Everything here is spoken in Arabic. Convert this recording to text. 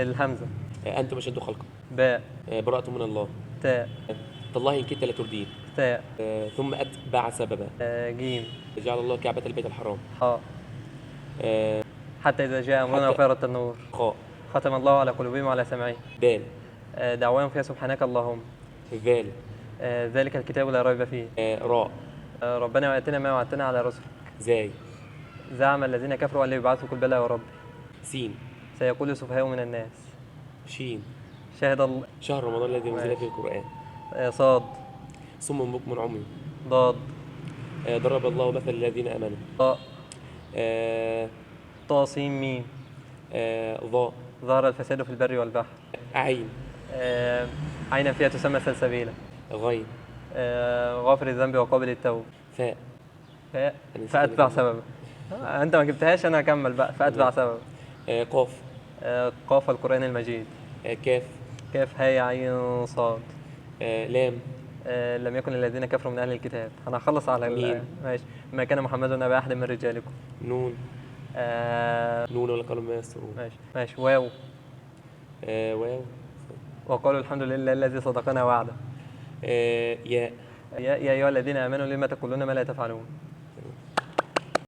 الهمزة. أنتم أشد خلقا. باء. براءة من الله. تاء. تالله إن كدت لتردين. تاء. ثم أتبع سببا. جيم. جعل الله كعبة البيت الحرام. حاء. حتى إذا جاء أمرنا حتى وفارت النور. خاء. ختم الله على قلوبهم وعلى سمعهم. دال. دعواهم فيها سبحانك اللهم. ذال. ذلك الكتاب لا ريب فيه. راء. ربنا وآتنا ما وعدتنا على رسلك. زاي. زعم الذين كفروا أن لا يبعثوا، قل بلى وربي. سين. سيقول السفهاء من الناس. شين. شهد الله. شهر رمضان الذي أنزل فيه القرآن. صاد. صم بكم عمي. ضاد. ضرب الله مثل الذين آمنوا. طاء. طا سين ميم. ضاء. ظهر الفساد في البر والبحر. عين. عينا فيها تسمى سلسبيلا. غين. غافر الذنب وقابل التوب. فاء. فأتبع سببا. أنت ما جبتهاش، أنا هكمل بقى. فأتبع سببا. قاف. قاف القرآن المجيد. كاف. كاف هاء عين صاد. لام. لم يكن الذين كفروا من أهل الكتاب. أنا هخلص على ميم. ماشي. ما كان محمد أبا أحد من رجالكم. نون. نون ولا قالوا ما يسترون. ماشي. واو. واو. وقالوا الحمد لله الذي صدقنا وعده. ياء. يا أيها الذين آمنوا لما تقولون ما لا تفعلون.